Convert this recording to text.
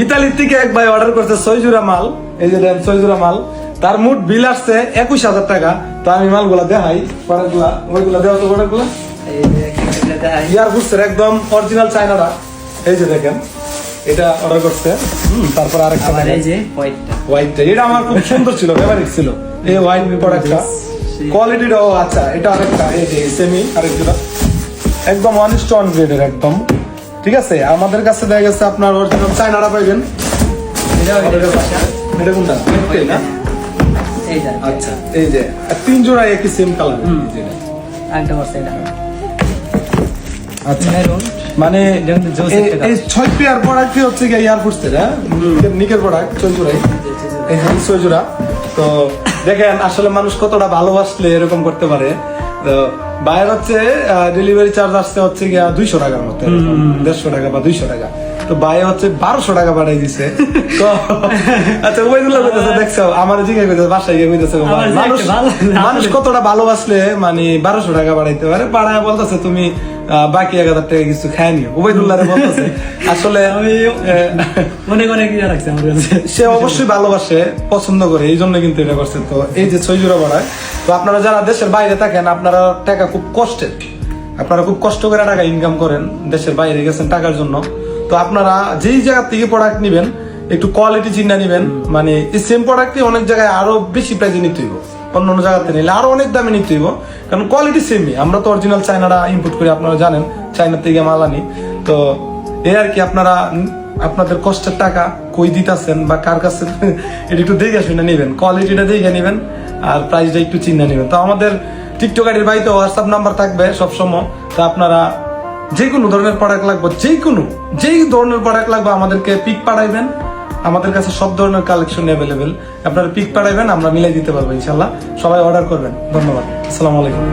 ইতালির থেকে এক ভাই অর্ডার করছে 6 জোড়া মাল, এই যে দেন 6 জোড়া মাল, তার মোট বিল আসছে 21,000 টাকা। তো আমি মালগুলা দেখাই, পরেরগুলা ওইগুলা দেওয়া তো পরেরগুলা ইয়ার বুঝছেন একদম অরিজিনাল চায়নারা। এই যে দেখেন এটা অর্ডার করছে, তারপর আরেকটা এই যে হোয়াইটটা, এটা আমার খুব সুন্দর ছিল, ফেভারিট ছিল এই হোয়াইট প্রোডাক্টটা, কোয়ালিটিটাও আচ্ছা। এটা আরেকটা এই যে সেমি আরেকটা একদম 1:1 গ্রেডের একদম ঠিক আছে। আমাদের কাছে দেখা গেছে আপনার অরিজিনাল চায়নারা পাইবেন। এটা কোনটা না? আচ্ছা এই যে 3 জোড়া একই সেম কালার। আচ্ছা মানে এই 6 পেয়ার প্রোডাক্ট হচ্ছে কি এয়ার ফোর্সের, হ্যাঁ নিকের প্রোডাক্ট 6 জোড়া, এই যে 6 জোড়া। তো দেখেন আসলে মানুষ কতটা ভালোবাসলে এরকম করতে পারে। তো বাইরে হচ্ছে ডেলিভারি চার্জ আসছে হচ্ছে গিয়া 200 টাকার মতো, 150 টাকা বা 200 টাকা। তো বাইরে হচ্ছে 1200 টাকা পাঠাই দিছে। তো আচ্ছা ওইগুলো কইতেছে দেখছো, আমার জিজ্ঞাসা করতেছে বাসায় গিয়ে কইতেছে মানুষ কতটা ভালোবাসলে মানে 1200 টাকা পাঠাইতে পারে। পাঠায় বলতেছে তুমি বাকি 1000 টাকা কিছু খাই নিও। ওবাইদুল্লাহরে বলতেছে আসলে আমি অনেক অনেক ইয়ে রাখছি আমার কাছে। সে অবশ্যই ভালোবাসে, পছন্দ করে, এই জন্য কিন্তু এটা করছে। তো এই যে 6 জোড়া বাড়ায়। তো আপনারা যারা দেশের বাইরে থাকেন, আপনারা টাকা খুব কষ্টের, আপনারা খুব কষ্ট করে টাকা ইনকাম করেন, দেশের বাইরে গেছেন টাকার জন্য। তো আপনারা যেই জায়গা থেকে প্রোডাক্ট নিবেন একটু কোয়ালিটি চিন্তা নিবেন। মানে এই সেম প্রোডাক্টই অনেক জায়গায় আরো বেশি প্রাইজে নিতে হইব, অন্য অন্য জায়গাতে নিলে আরো অনেক দামে নিতে হইব, কারণ কোয়ালিটি সেমই। আমরা তো অরিজিনাল চায়নারা ইম্পোর্ট করি, আপনারা জানেন চায়না থেকে মাল আনি। তো এই আর কি, আপনারা আপনাদের কষ্টের টাকা কই দিতেছেন বা কার কাছে এটা একটু দেখে শুনে নিবেন, কোয়ালিটিটা দেখে নিবেন আর প্রাইসটা একটু চিন্তা নিবেন। তো আমাদের টিকটকারের ভাইতে হোয়াটসঅ্যাপ নাম্বার থাকবে সবসময়। তো আপনারা যে কোনো ধরনের প্রোডাক্ট লাগবে, যেই ধরনের প্রোডাক্ট লাগবে আমাদেরকে পিক পাঠাইবেন। আমাদের কাছে সব ধরনের কালেকশন অ্যাভেলেবেল, আপনারা পিক পাঠাইবেন, আমরা মিলাই দিতে পারবো ইনশাল্লাহ। সবাই অর্ডার করবেন। ধন্যবাদ, আসসালামু আলাইকুম।